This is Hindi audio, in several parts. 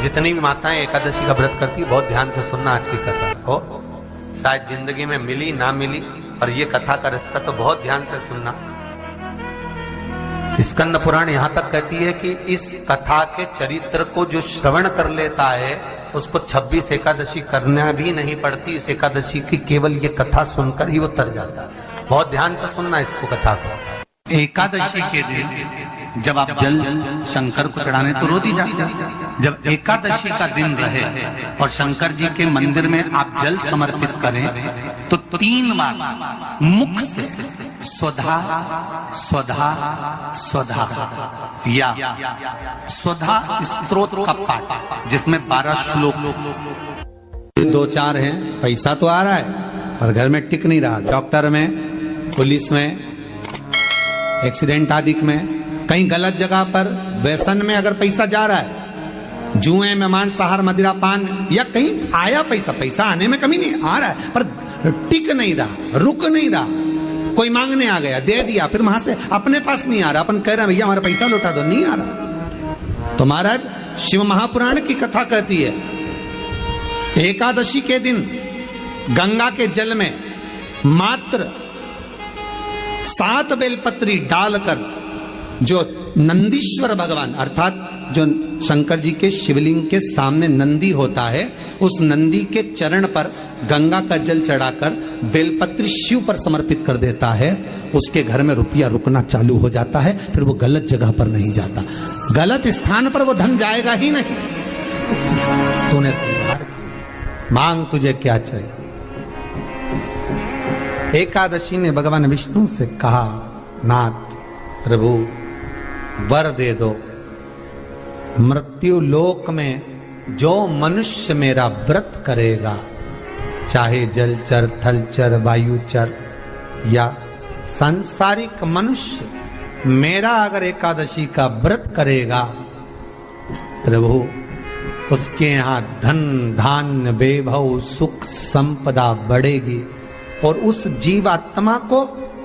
जितनी भी माताएं एकादशी का व्रत करती है, बहुत ध्यान से सुनना आज की कथा को। शायद जिंदगी में मिली ना मिली, पर ये कथा का रिश्ता तो बहुत ध्यान से सुनना। स्कंद पुराण यहां तक कहती है कि इस कथा के चरित्र को जो श्रवण कर लेता है उसको 26 एकादशी करना भी नहीं पड़ती। इस एकादशी की केवल ये कथा सुनकर ही वो तर जाता है। बहुत ध्यान से सुनना इसको, कथा को। एकादशी के दिन जब आप जल शंकर को चढ़ाने तो रोज ही जाते हैं। जब एकादशी का दिन रहे और शंकर जी के मंदिर में आप जल समर्पित करें तो 3 बार मुख से स्वधा स्वधा स्वधा या स्वधा स्तोत्र का पाठ, जिसमें 12 श्लोक 2-4 हैं। पैसा तो आ रहा है पर घर में टिक नहीं रहा। डॉक्टर में, पुलिस में, एक्सीडेंट आदि में, कहीं गलत जगह पर, व्यसन में अगर पैसा जा रहा है, जुए में, मांसाहार, मदिरा पान, या कहीं आया पैसा आने में कमी नहीं, आ रहा है पर टिक नहीं रहा, रुक नहीं रहा। कोई मांगने आ गया, दे दिया, फिर वहां से अपने पास नहीं आ रहा, अपन कह रहे हैं भैया हमारा पैसा लौटा दो, नहीं आ रहा। तो महाराज शिव महापुराण की कथा कहती है एकादशी के दिन गंगा के जल में मात्र 7 बेलपत्री डालकर जो नंदीश्वर भगवान अर्थात जो शंकर जी के शिवलिंग के सामने नंदी होता है, उस नंदी के चरण पर गंगा का जल चढ़ाकर बेलपत्री शिव पर समर्पित कर देता है, उसके घर में रुपया रुकना चालू हो जाता है। फिर वो गलत जगह पर नहीं जाता, गलत स्थान पर वो धन जाएगा ही नहीं। तूने मांग तुझे क्या चाहिए। एकादशी ने भगवान विष्णु से कहा, नाथ प्रभु वर दे दो, मृत्यु लोक में जो मनुष्य मेरा व्रत करेगा, चाहे जलचर, थलचर, वायुचर या सांसारिक मनुष्य, मेरा अगर एकादशी का व्रत करेगा प्रभु, उसके यहां धन धान्य वैभव सुख संपदा बढ़ेगी और उस जीवात्मा को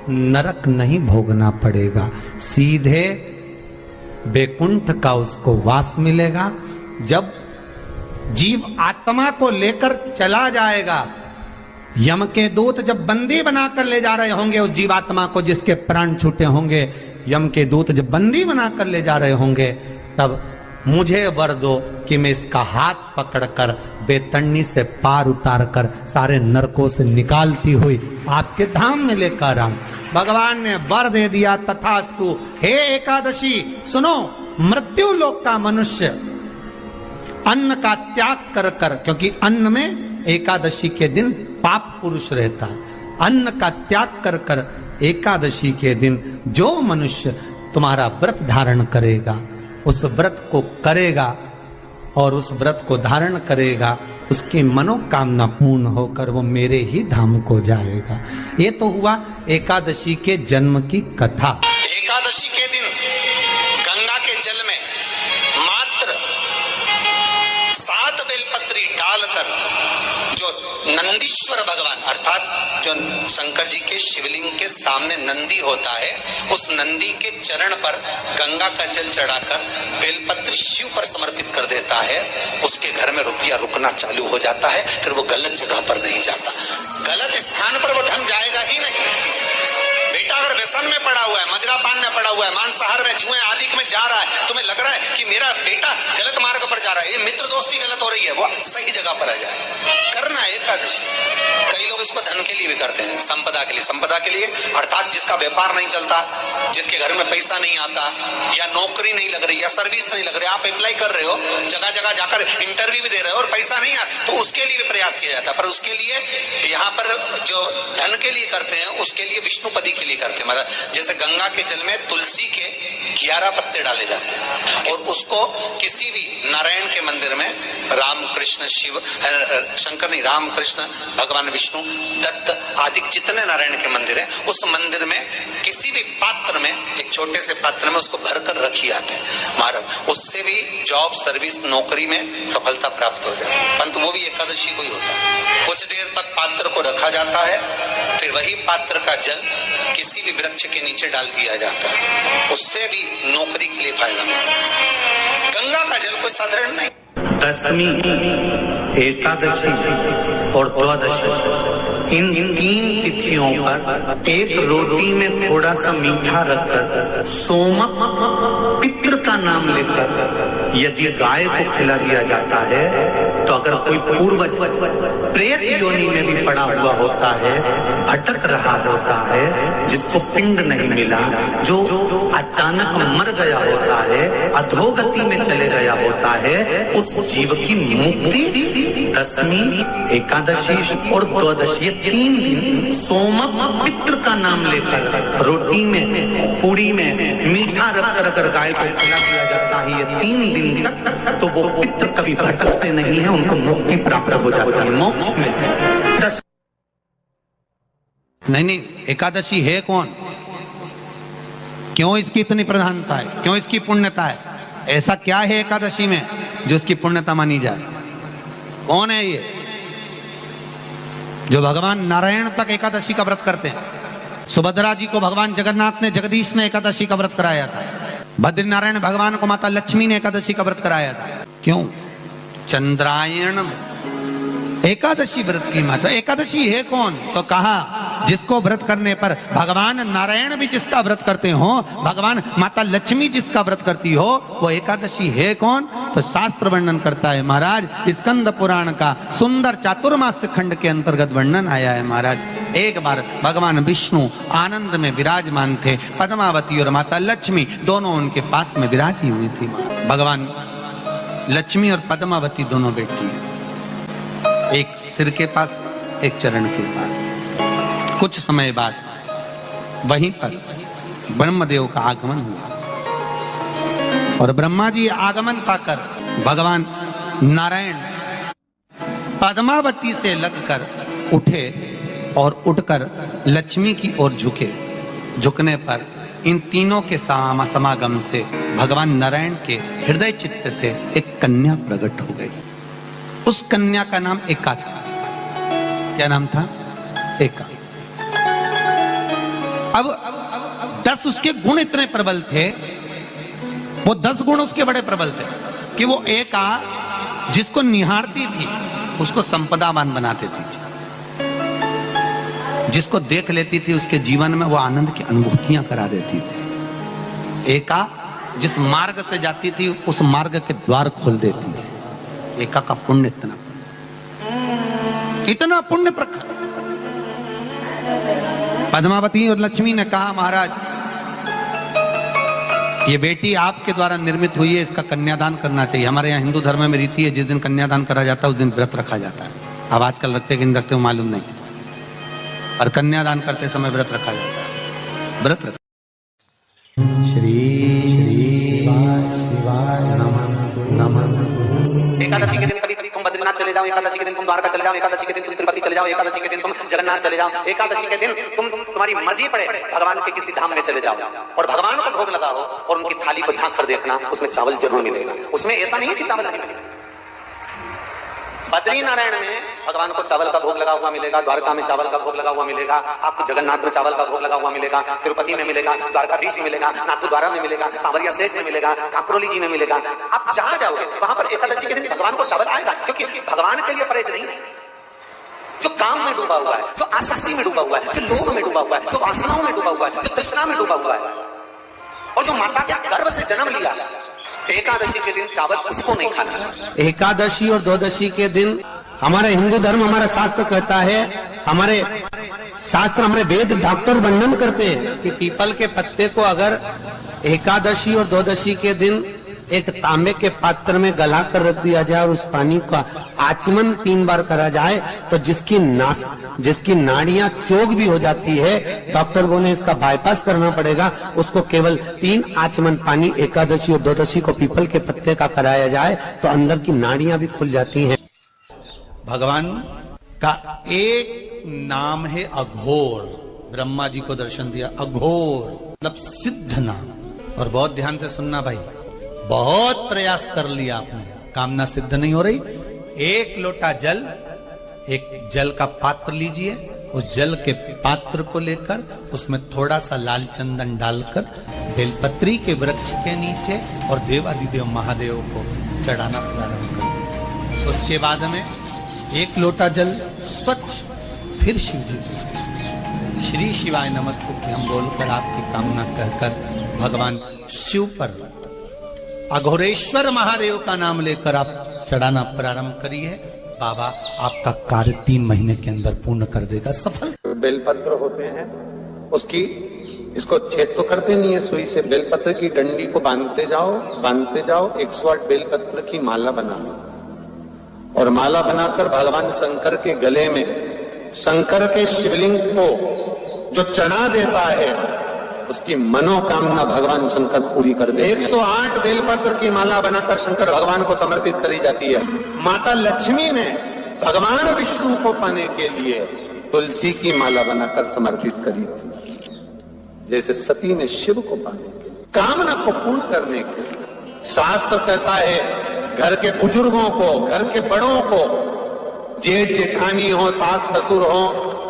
नरक नहीं भोगना पड़ेगा, सीधे बैकुंठ का उसको वास मिलेगा। जब जीव आत्मा को लेकर चला जाएगा, यम के दूत जब बंदी बनाकर ले जा रहे होंगे उस जीवात्मा को जिसके प्राण छूटे होंगे, यम के दूत जब बंदी बनाकर ले जा रहे होंगे, तब मुझे वर दो कि मैं इसका हाथ पकड़कर बेतन्नी से पार उतार कर सारे नरकों से निकालती हुई आपके धाम में लेकर आऊं। भगवान ने वर दे दिया, तथास्तु। हे एकादशी सुनो, मृत्यु लोक का मनुष्य अन्न का त्याग कर कर, क्योंकि अन्न में एकादशी के दिन पाप पुरुष रहता है, अन्न का त्याग कर कर एकादशी के दिन जो मनुष्य तुम्हारा व्रत धारण करेगा, उस व्रत को करेगा और उस व्रत को धारण करेगा, उसकी मनोकामना पूर्ण होकर वो मेरे ही धाम को जाएगा। ये तो हुआ एकादशी के जन्म की कथा। एकादशी के दिन गंगा के जल में मात्र 7 बेलपत्री डालकर जो नंदीश्वर भगवान अर्थात जो शंकर जी के शिवलिंग के सामने नंदी होता है, उस नंदी के चरण पर गंगा का जल चढ़ाकर बेलपत्री शिव पर समर्पित कर देता है, उसके घर में रुपया रुकना चालू हो जाता है। फिर वो गलत जगह पर नहीं जाता, गलत स्थान पर वो धन जाएगा ही नहीं। बेटा अगर व्यसन में पड़ा हुआ है, मदिरा पान में पड़ा हुआ है, मांसाहार में, जुए आदि में जा रहा है, तुम्हें लग रहा है कि मेरा बेटा गलत मार्ग पर जा रहा है, ये मित्र दोस्ती गलत हो रही है, वो सही जगह पर आ जाए। करना है एकादशी। कई लोग इसको धन के लिए भी करते हैं, संपदा के लिए। संपदा के लिए अर्थात जिसका व्यापार नहीं चलता, जिसके घर में पैसा नहीं आता, या नौकरी नहीं लग रही, या सर्विस नहीं लग रही, आप अप्लाई कर रहे हो, जगह जगह जाकर इंटरव्यू भी दे रहे हो और पैसा नहीं आता, तो उसके लिए भी प्रयास किया जाता है। पर उसके लिए यहाँ पर जो धन के लिए करते हैं, उसके लिए विष्णुपदी के लिए करते हैं। मतलब जैसे गंगा के जल में तुलसी के 11 पत्ते डाले जाते हैं और उसको किसी भी नारायण के मंदिर में, राम कृष्ण शिव शंकर नहीं, राम कृष्ण भगवान विष्णु दत्त आदि जितने नारायण के मंदिर हैं, उस मंदिर में किसी भी पात्र में, एक छोटे से पात्र में उसको भर कर रखी जाते हैं महाराज। उससे भी जॉब सर्विस नौकरी में सफलता प्राप्त हो जाती है। परंतु वो भी एकादशी को ही होता है। कुछ देर तक पात्र को रखा जाता है, फिर वही पात्र का जल किसी भी वृक्ष के नीचे डाल दिया जाता है, उससे भी नौकरी के लिए फायदा मिलता है। गंगा का जल कोई साधारण नहीं। दशमी, एकादशी और द्वादशी, इन 3 तिथियों पर एक रोटी में थोड़ा सा मीठा रखकर सोमक पितृ का नाम लेकर यदि गाय को खिला दिया जाता है तो अगर कोई पूर्वज प्रेत योनि में भी पड़ा हुआ होता है, भटक रहा होता है, जिसको पिंड नहीं मिला, जो अचानक मर गया होता है, अधोगति में चले गया होता है, उस जीव की मुक्ति दशमी, एकादशी और द्वादशी 3 दिन सोमक पितृ का नाम लेकर रोटी में, पूड़ी में मीठा रखकर अगर गाय को खिला दिया जाता है ये 3 दिन तक, तो वो पितृ कभी भटकते नहीं है, उनको मुक्ति प्राप्त हो जाती है, मोक्ष में। नहीं, एकादशी है कौन? क्यों इसकी इतनी प्रधानता है? क्यों इसकी पुण्यता है? ऐसा क्या है एकादशी में जो इसकी पुण्यता मानी जाए? कौन है ये जो भगवान नारायण तक एकादशी का व्रत करते हैं? सुभद्रा जी को भगवान जगन्नाथ ने, जगदीश ने एकादशी का व्रत कराया था। बद्रीनारायण भगवान को माता लक्ष्मी ने एकादशी का व्रत कराया था। क्यों? चंद्रायण एकादशी व्रत की माता। एकादशी है कौन? तो कहा जिसको व्रत करने पर भगवान नारायण भी जिसका व्रत करते हो, भगवान माता लक्ष्मी जिसका व्रत करती हो, वो एकादशी है कौन? तो शास्त्र वर्णन करता है महाराज, स्कंद पुराण का सुंदर चातुर्मास्य खंड के अंतर्गत वर्णन आया है महाराज। एक बार भगवान विष्णु आनंद में विराजमान थे, पद्मावती और माता लक्ष्मी दोनों उनके पास में विराजी हुई थी। भगवान लक्ष्मी और पद्मावती दोनों बैठी, एक सिर के पास, एक चरण के पास। कुछ समय बाद वहीं पर ब्रह्मदेव का आगमन हुआ और ब्रह्मा जी आगमन पाकर भगवान नारायण पद्मावती से लगकर उठे और उठकर लक्ष्मी की ओर झुके। झुकने पर इन तीनों के समागम से भगवान नारायण के हृदय चित्त से एक कन्या प्रकट हो गई। उस कन्या का नाम एका था। क्या नाम था? एका। अब 10 उसके गुण इतने प्रबल थे, वो 10 गुण उसके बड़े प्रबल थे कि वो एका जिसको निहारती थी उसको संपदावान बना देती थी। जिसको देख लेती थी उसके जीवन में वो आनंद की अनुभूतियां करा देती थी। एका जिस मार्ग से जाती थी उस मार्ग के द्वार खोल देती थी। एका का पुण्य इतना पुण्य प्रखर। पद्मावती और लक्ष्मी ने कहा महाराज ये बेटी आपके द्वारा निर्मित हुई है, इसका कन्यादान करना चाहिए। हमारे यहाँ हिंदू धर्म में रीति है, जिस दिन कन्यादान करा जाता है उस दिन व्रत रखा जाता है। अब आजकल रखते कि नहीं रखते हो मालूम नहीं, और कन्यादान करते समय व्रत रखा जाता है। व्रत रखा। श्री एकादशी के दिन कभी कभी तुम बद्रीनाथ चले जाओ, एकादशी के दिन तुम द्वारका चले जाओ, एकादशी के दिन तुम तिरुपति चले जाओ, एकादशी के दिन तुम जगन्नाथ चले जाओ, एकादशी के दिन तुम तुम्हारी मर्जी पड़े भगवान के किसी धाम में चले जाओ और भगवान को भोग लगाओ और उनकी थाली को झांक कर देखना, उसमें चावल जरूर मिलेगा। उसमें ऐसा नहीं है कि चावल नहीं मिलेगा। बद्री नारायण में भगवान को चावल का भोग लगा हुआ मिलेगा, द्वारका में चावल का भोग लगा हुआ मिलेगा, आपको जगन्नाथ में चावल का भोग लगा हुआ मिलेगा, तिरुपति में मिलेगा, द्वारकाधीश में मिलेगा, नाथद्वारा में मिलेगा, सांवरिया सेठ में मिलेगा, काकरोली जी में मिलेगा। आप जहां जाओगे वहां पर एकादशी के दिन भगवान को चावल आएगा, क्योंकि भगवान के लिए परहेज नहीं है। जो काम में डूबा हुआ है, जो आसक्ति में डूबा हुआ है, जो लोभ में डूबा हुआ है, जो वासनाओं में डूबा हुआ है, जो तृष्णा में डूबा हुआ है, और जो माता के गर्भ से जन्म लिया, एकादशी के दिन चावल उसको नहीं खाना। एकादशी और द्वादशी के दिन हमारे हिंदू धर्म, हमारा शास्त्र कहता है, हमारे शास्त्र, हमारे वेद डॉक्टर वर्णन करते हैं कि पीपल के पत्ते को अगर एकादशी और द्वादशी के दिन एक तांबे के पात्र में गला कर रख दिया जाए और उस पानी का आचमन 3 बार करा जाए तो जिसकी नाड़ियां चोक भी हो जाती है, डॉक्टर बोले इसका बाईपास करना पड़ेगा, उसको केवल 3 आचमन पानी एकादशी और द्वादशी को पीपल के पत्ते का कराया जाए तो अंदर की नाड़ियां भी खुल जाती हैं। भगवान का एक नाम है अघोर। ब्रह्मा जी को दर्शन दिया, अघोर मतलब सिद्ध नाम। और बहुत ध्यान से सुनना भाई, बहुत प्रयास कर लिया आपने, कामना सिद्ध नहीं हो रही। 1 लोटा जल, एक जल का पात्र लीजिए, उस जल के पात्र को लेकर उसमें थोड़ा सा लाल चंदन डालकर बेलपत्री के वृक्ष के नीचे और देवादिदेव महादेव को चढ़ाना प्रारंभ कर दीजिए। उसके बाद में एक लोटा जल स्वच्छ फिर शिव जी को श्री शिवाय नमस्तुभ्यं हम बोलकर आपकी कामना कहकर भगवान शिव पर अघोरेश्वर महादेव का नाम लेकर आप चढ़ाना प्रारंभ करिए। बाबा आपका कार्य 3 महीने के अंदर पूर्ण कर देगा सफल। बेलपत्र होते हैं, उसकी इसको छेद तो करते नहीं है सुई से, बेलपत्र की डंडी को बांधते जाओ 108 बेलपत्र की माला बना लो और माला बनाकर भगवान शंकर के गले में शंकर के शिवलिंग को जो चढ़ा देता है उसकी मनोकामना भगवान शंकर पूरी कर दे। 108 बेलपत्र की माला बनाकर शंकर भगवान को समर्पित करी जाती है। माता लक्ष्मी ने भगवान विष्णु को पाने के लिए तुलसी की माला बनाकर समर्पित करी थी, जैसे सती ने शिव को पाने के लिए, कामना को पूर्ण करने के लिए। शास्त्र कहता है घर के बुजुर्गों को, घर के बड़ों को, जेठ जेठानी हो, सास ससुर हो,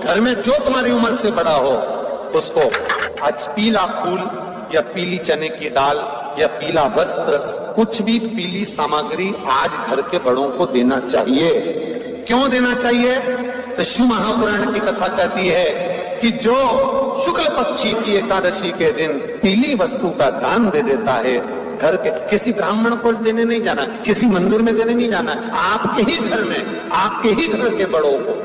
घर में जो तुम्हारी उम्र से बड़ा हो, उसको आज पीला फूल या पीली चने की दाल या पीला वस्त्र, कुछ भी पीली सामग्री आज घर के बड़ों को देना चाहिए। क्यों देना चाहिए? तो शिव महापुराण की कथा कहती है कि जो शुक्ल पक्षी की एकादशी के दिन पीली वस्तु का दान दे देता है, घर के किसी ब्राह्मण को देने नहीं जाना, किसी मंदिर में देने नहीं जाना, आपके ही घर में, आपके ही घर के बड़ों को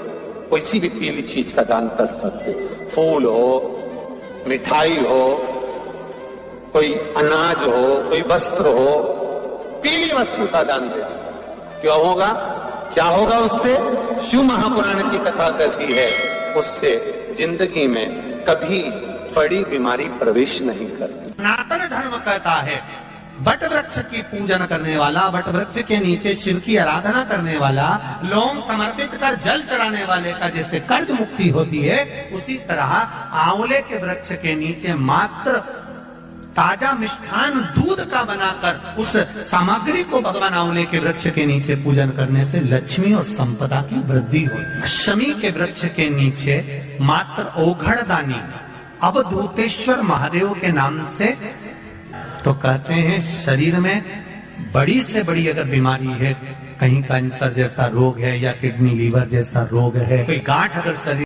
किसी भी पीली चीज का दान कर सकते। फूल हो, मिठाई हो, कोई अनाज हो, कोई वस्त्र हो, पीली वस्तु का दान दे। क्यों होगा? क्या होगा उससे? शिव महापुराण की कथा कहती है उससे जिंदगी में कभी बड़ी बीमारी प्रवेश नहीं करती। सनातन धर्म कहता है वट वृक्ष की पूजन करने वाला, वट वृक्ष के नीचे शिव की आराधना करने वाला, लोम समर्पित कर जल चढ़ाने वाले का जैसे कर्ज मुक्ति होती है, उसी तरह आंवले के वृक्ष के नीचे मात्र ताजा मिष्ठान दूध का बनाकर उस सामग्री को भगवान आंवले के वृक्ष के नीचे पूजन करने से लक्ष्मी और संपदा की वृद्धि होती है। शमी के वृक्ष के नीचे मात्र ओघड़दानी अवधूतेश्वर महादेव के नाम से, तो कहते हैं शरीर में बड़ी से बड़ी अगर बीमारी है, कहीं कैंसर जैसा रोग है या किडनी लीवर जैसा रोग है, कोई गांठ अगर शरीर